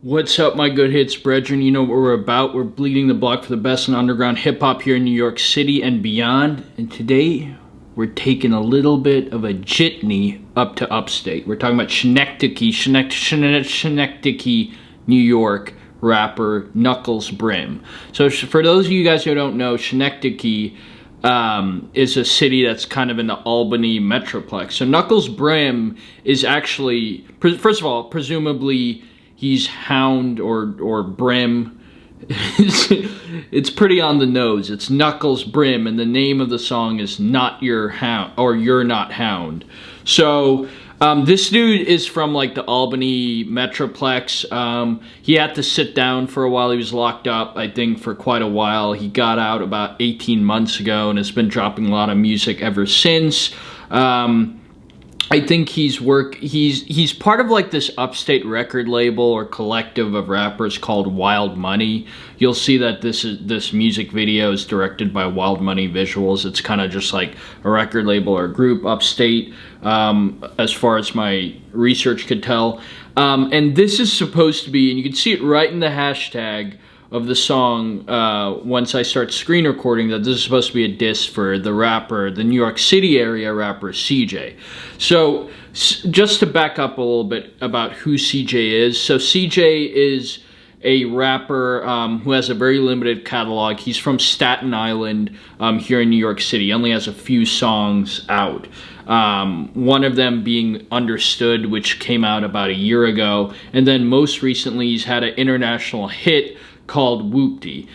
What's up, my good hits brethren? You know what we're about. We're bleeding the block for the best in underground hip-hop here in New York City and beyond. And today, we're taking a little bit of a jitney up to upstate. We're talking about Schneck-schec-shnek, New York rapper Knuckles Brimm. So for those of you guys who don't know, Schneck-schec-shnek is a city that's kind of in the Albany metroplex. So Knuckles Brimm is actually, first of all, presumably he's HOUND or Brim. It's pretty on the nose. It's Knuckles Brimm, and the name of the song is Not Your Hound, or You're Not Hound. So this dude is from like the Albany metroplex. He had to sit down for a while. He was locked up, I think, for quite a while. He got out about 18 months ago and has been dropping a lot of music ever since. I think he's part of like this upstate record label or collective of rappers called Wild Money. You'll see that this music video is directed by Wild Money Visuals. It's kind of just like a record label or group upstate, as far as my research could tell. And this is supposed to be, and you can see it right in the hashtag of the song, once I start screen recording, that this is supposed to be a diss for the rapper, the New York City area rapper CJ. So just to back up a little bit about who CJ is. So CJ is a rapper who has a very limited catalog. He's from Staten Island, here in New York City. He only has a few songs out. One of them being Understood, which came out about a year ago. And then most recently, he's had an international hit called Whoopty.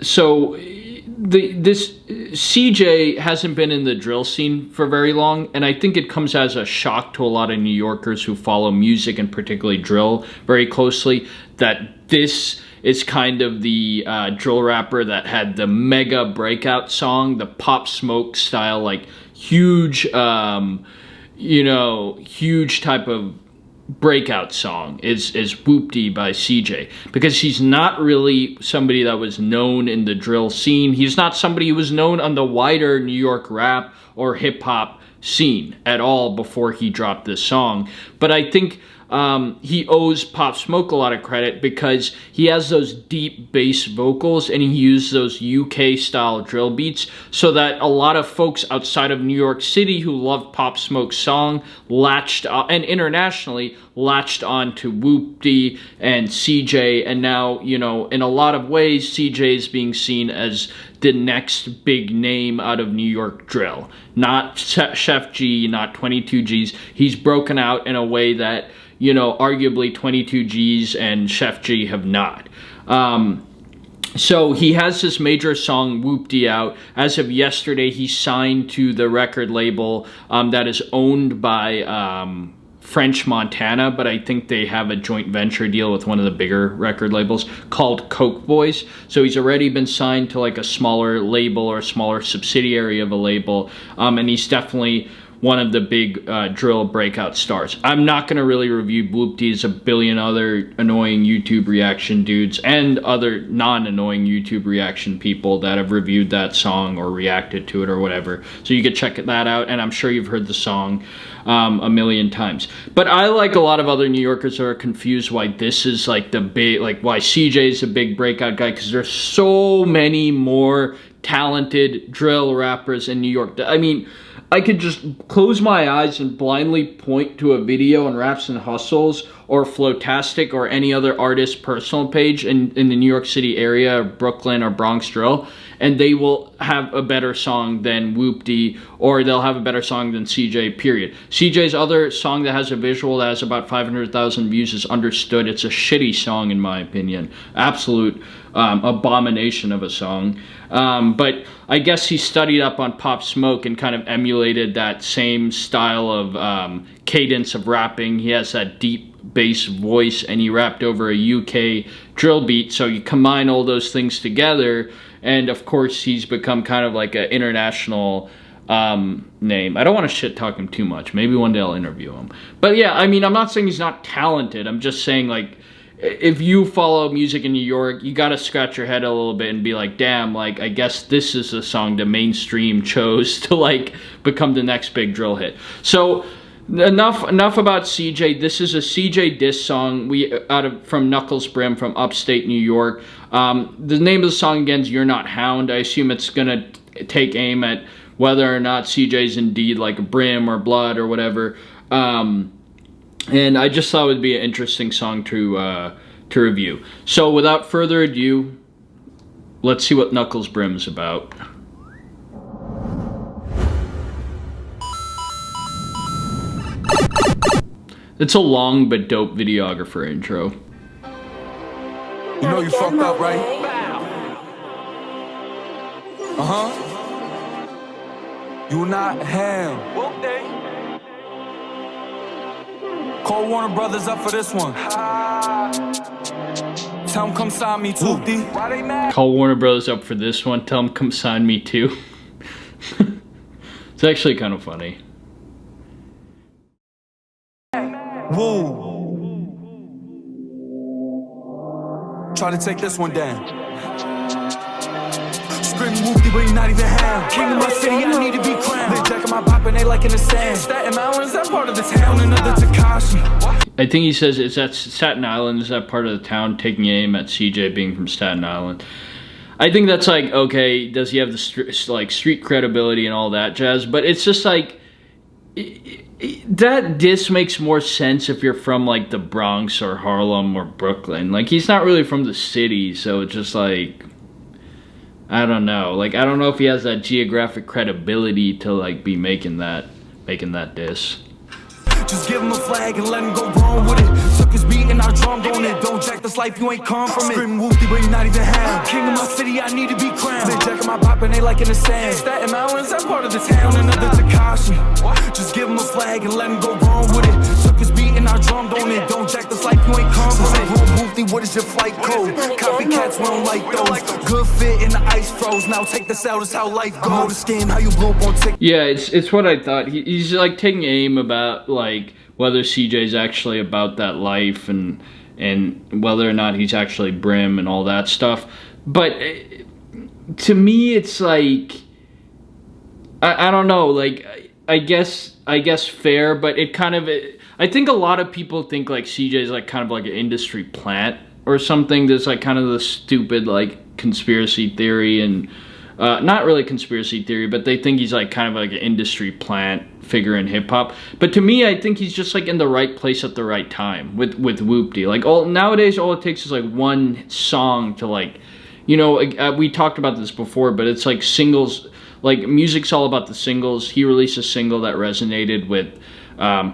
So this CJ hasn't been in the drill scene for very long, and I think it comes as a shock to a lot of New Yorkers who follow music and particularly drill very closely, that this is kind of the drill rapper that had the mega breakout song, the Pop Smoke style, like huge, huge type of breakout song is Whoopty by CJ, because he's not really somebody that was known in the drill scene. He's not somebody who was known on the wider New York rap or hip-hop scene at all before he dropped this song. But I think he owes Pop Smoke a lot of credit because he has those deep bass vocals and he used those UK style drill beats, so that a lot of folks outside of New York City who love Pop Smoke's song and internationally latched on to Whoopty and CJ, and now, you know, in a lot of ways CJ is being seen as the next big name out of New York drill. Not Chef G, not 22 Gs. He's broken out in a way that, you know, arguably 22 Gs and Chef G have not. So he has this major song, Whoopty, out. As of yesterday, he signed to the record label that is owned by French Montana, but I think they have a joint venture deal with one of the bigger record labels called Coke Boys. So he's already been signed to like a smaller label or a smaller subsidiary of a label, and he's definitely one of the big drill breakout stars. I'm not going to really review Whoopty. There's a billion other annoying YouTube reaction dudes and other non-annoying YouTube reaction people that have reviewed that song or reacted to it or whatever. So you could check that out, and I'm sure you've heard the song a million times. But I, like a lot of other New Yorkers, are confused why this is like the big, like why CJ is a big breakout guy, because there's so many more talented drill rappers in New York. I mean, I could just close my eyes and blindly point to a video on Raps and Hustles or Flowtastic or any other artist's personal page in the New York City area, Brooklyn or Bronx drill, and they will have a better song than Whoopty, or they'll have a better song than CJ, period. CJ's other song that has a visual that has about 500,000 views is Understood. It's a shitty song in my opinion. Absolute abomination of a song. But I guess he studied up on Pop Smoke and kind of emulated that same style of cadence of rapping. He has that deep bass voice, and he rapped over a UK drill beat. So you combine all those things together, and of course he's become kind of like an international name. I don't want to shit talk him too much. Maybe one day I'll interview him. But yeah, I mean, I'm not saying he's not talented. I'm just saying, like, if you follow music in New York, you gotta scratch your head a little bit and be like, damn, like, I guess this is the song the mainstream chose to, like, become the next big drill hit. So Enough about CJ. This is a CJ diss song from Knuckles Brimm from upstate New York. The name of the song again is "You're Not Hound." I assume it's gonna take aim at whether or not CJ's indeed like a Brim or Blood or whatever. And I just thought it would be an interesting song to review. So without further ado, let's see what Knuckles Brimm's about. It's a long but dope videographer intro. You know you fucked up, right? Uh-huh. You not ham. Call Warner Brothers up for this one. Tell them come sign me too. Call Warner Brothers up for this one. Tell them come sign me too. It's actually kind of funny. Woo. Try to take this one down. Screaming whoopty, but he not even ham. King of my city, I need to be crowned. They jacking my pop and they like in the sand. Staten Island, is that part of the town? Another Tekashi. I think he says it's at Staten Island, is that part of the town, taking aim at CJ being from Staten Island. I think that's like, okay, does he have the street credibility and all that jazz? But it's just like, that diss makes more sense if you're from like the Bronx or Harlem or Brooklyn. Like, he's not really from the city, so it's just like, I don't know. Like, I don't know if he has that geographic credibility to like be making that diss. Just give him a flag and let him go wrong with it. Took his beat and I drummed on it. Don't jack this life, you ain't come from it. Screaming whoopty, but you not even ham. King of my city, I need to be crowned. They jacking my pop and they like in the sand. Staten Island, is that part of the town? Another Tekashi. Just give him a flag and let him go wrong with it. Took his beat and I drummed on it. Don't jack this life, you ain't come from it. Whoopty, what is your flight code? Copycats, we don't like those. Good fit in the ice froze. Now take this out, it's how life goes. The scheme, how you blew up on TikTok. Yeah, it's what I thought. He's like taking aim about like whether CJ's actually about that life and whether or not he's actually Brim and all that stuff. But to me, it's like, I don't know, like, I guess fair, but it kind of, I think a lot of people think like CJ's like kind of like an industry plant or something. There's like kind of the stupid like conspiracy theory and not really conspiracy theory, but they think he's like kind of like an industry plant figure in hip hop. But to me, I think he's just like in the right place at the right time with Whoopty. Like nowadays, all it takes is like one song to like, you know, we talked about this before, but it's like singles. Like, music's all about the singles. He released a single that resonated with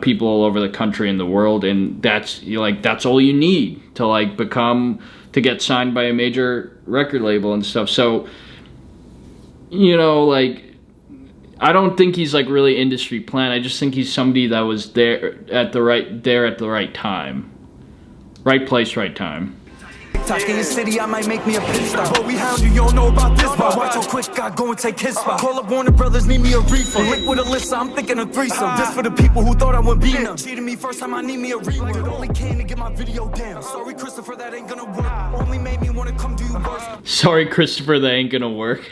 people all over the country and the world, and that's all you need to like to get signed by a major record label and stuff. So, you know, like, I don't think he's like really industry plant. I just think he's somebody that was there at the right time, right place, right time. Talk in your city, I might make me a pit stop. But we hound you don't know about this spot. Watch how quick I go and take his spot. Call up Warner Brothers, need me a refund. Lick with a list, I'm thinking of threesome. Just for the people who thought I would beat them. Cheated me first time, I need me a rework. Only came to get my video down. Sorry, Christopher, that ain't gonna work. Only made me wanna come do you worse. Sorry, Christopher, that ain't gonna work.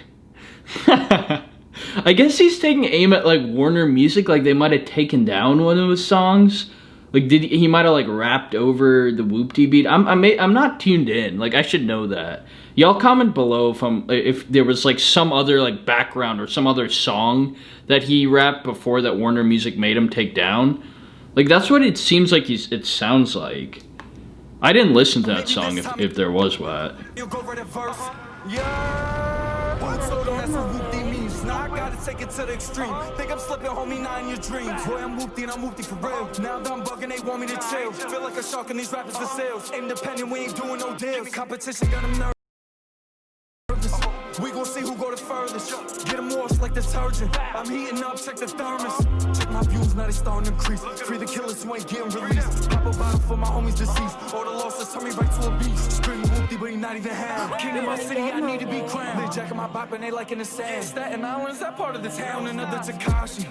I guess he's taking aim at like Warner Music, like they might have taken down one of his songs. Like, he might have like rapped over the Whoopty beat. I'm not tuned in. Like, I should know that. Y'all comment below if there was like some other like background or some other song that he rapped before that Warner Music made him take down. Like, that's what it seems like it sounds like. I didn't listen to that song if there was what. Now I gotta take it to the extreme. Think I'm slipping, homie, not in your dreams. Boy, I'm Whoopty and I'm Whoopty for real. Now that I'm bugging, they want me to chill. Feel like a shark in these rappers for sales. Independent, we ain't doing no deals. Competition got them nervous. We gon' see who go the furthest. Get them washed like detergent. I'm heating up, check the thermos. Check my views, now they starting to increase. Free the killers who ain't getting released. Pop a bottle for my homies deceased. All the losses turn me right to a beast. Screaming Whoopty, but he not even ham. King in my city, I need to be crowned. They jacking my bop and they like in the sand. Staten Island, is that part of the town? Another Tekashi.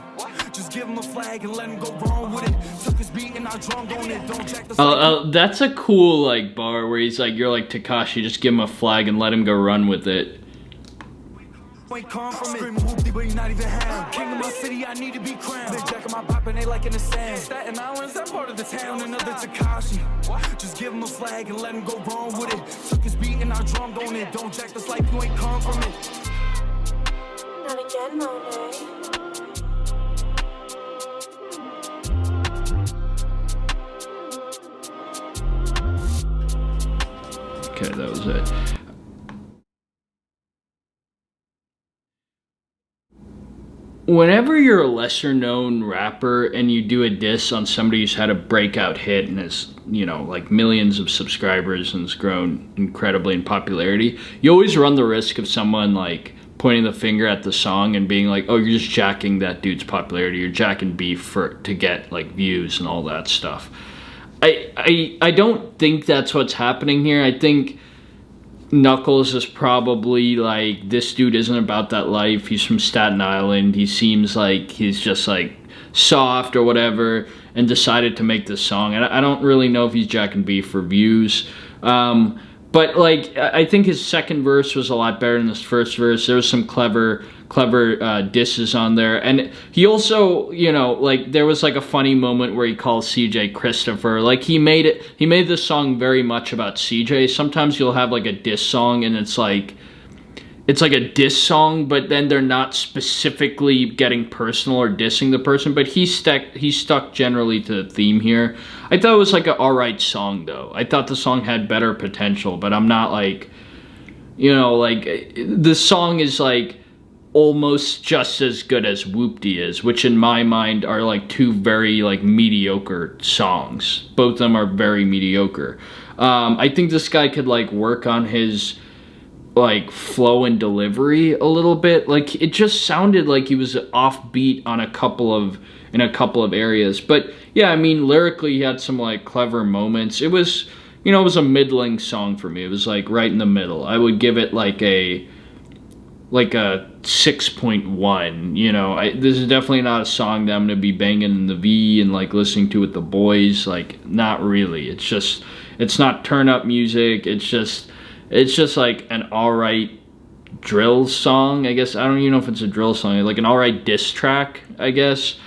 Just give him a flag and let him go wrong with it. Took his beat and I drummed on it. Don't jack the that's a cool like bar where he's like, you're like Tekashi, just give him a flag and let him go run with it. Ain't come from it. Screaming whoopty, but you're not even ham. King of my city, I need to be crowned. They jacking my pop and they like in the sand. Staten Island's that part of the town. Another Takashi. Just give him a flag and let him go wrong with it. Took his beat and I drummed on it. Don't jack this life, you ain't come from it. Not again, Monet. Okay, that was it. Whenever you're a lesser known rapper and you do a diss on somebody who's had a breakout hit and has, you know, like millions of subscribers and has grown incredibly in popularity, you always run the risk of someone like pointing the finger at the song and being like, oh, you're just jacking that dude's popularity, you're jacking beef to get like views and all that stuff. I don't think that's what's happening here. I think Knuckles is probably like, this dude isn't about that life. He's from Staten Island. He seems like he's just like soft or whatever and decided to make this song. And I don't really know if he's jacking beef for views. But like, I think his second verse was a lot better than his first verse. There was some clever disses on there. And he also, you know, like there was like a funny moment where he calls CJ Christopher. Like he made this song very much about CJ. Sometimes you'll have like a diss song and it's like a diss song, but then they're not specifically getting personal or dissing the person, but he stuck generally to the theme here. I thought it was like an alright song though. I thought the song had better potential, but I'm not like, you know, like the song is like almost just as good as Whoopty is, which in my mind are like two very like mediocre songs. Both of them are very mediocre. I think this guy could like work on his like flow and delivery a little bit. Like it just sounded like he was offbeat on a couple of areas. But yeah, I mean lyrically he had some like clever moments. It was, you know, it was a middling song for me. It was like right in the middle. I would give it like a 6.1, you know. This is definitely not a song that I'm gonna be banging in the V and like listening to with the boys. Like not really. It's not turn up music. It's just like an alright drill song, I guess. I don't even know if it's a drill song. Like an alright diss track, I guess.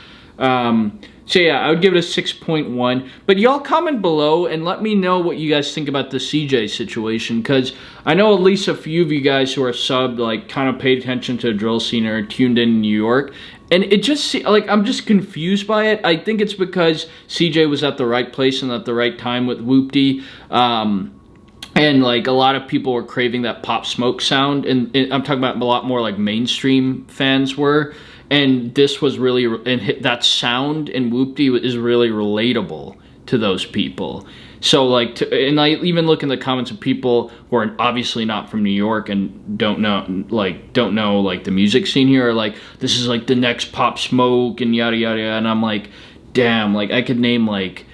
So yeah, I would give it a 6.1. But y'all comment below and let me know what you guys think about the CJ situation, because I know at least a few of you guys who are subbed like kind of paid attention to the drill scene or tuned in New York. And it just, like, I'm just confused by it. I think it's because CJ was at the right place and at the right time with Whoopty. And like a lot of people were craving that Pop Smoke sound, and I'm talking about a lot more like mainstream fans were. And this was really, and that sound in Whoopty is really relatable to those people. So like, and I even look in the comments of people who are obviously not from New York and don't know the music scene here, are like, this is like the next Pop Smoke and yada yada yada. And I'm like, damn, like I could name like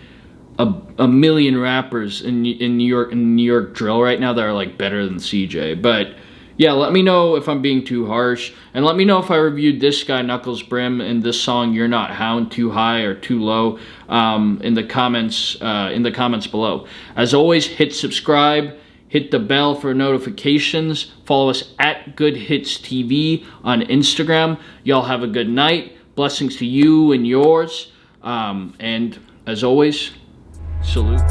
a million rappers in New York drill right now that are like better than CJ. But yeah, let me know if I'm being too harsh, and let me know if I reviewed this guy Knuckles Brimm and this song You're Not Hound too high or too low in the comments below. As always, hit subscribe, hit the bell for notifications, follow us at GoodhitsTV on Instagram. Y'all have a good night. Blessings to you and yours, and as always, salute.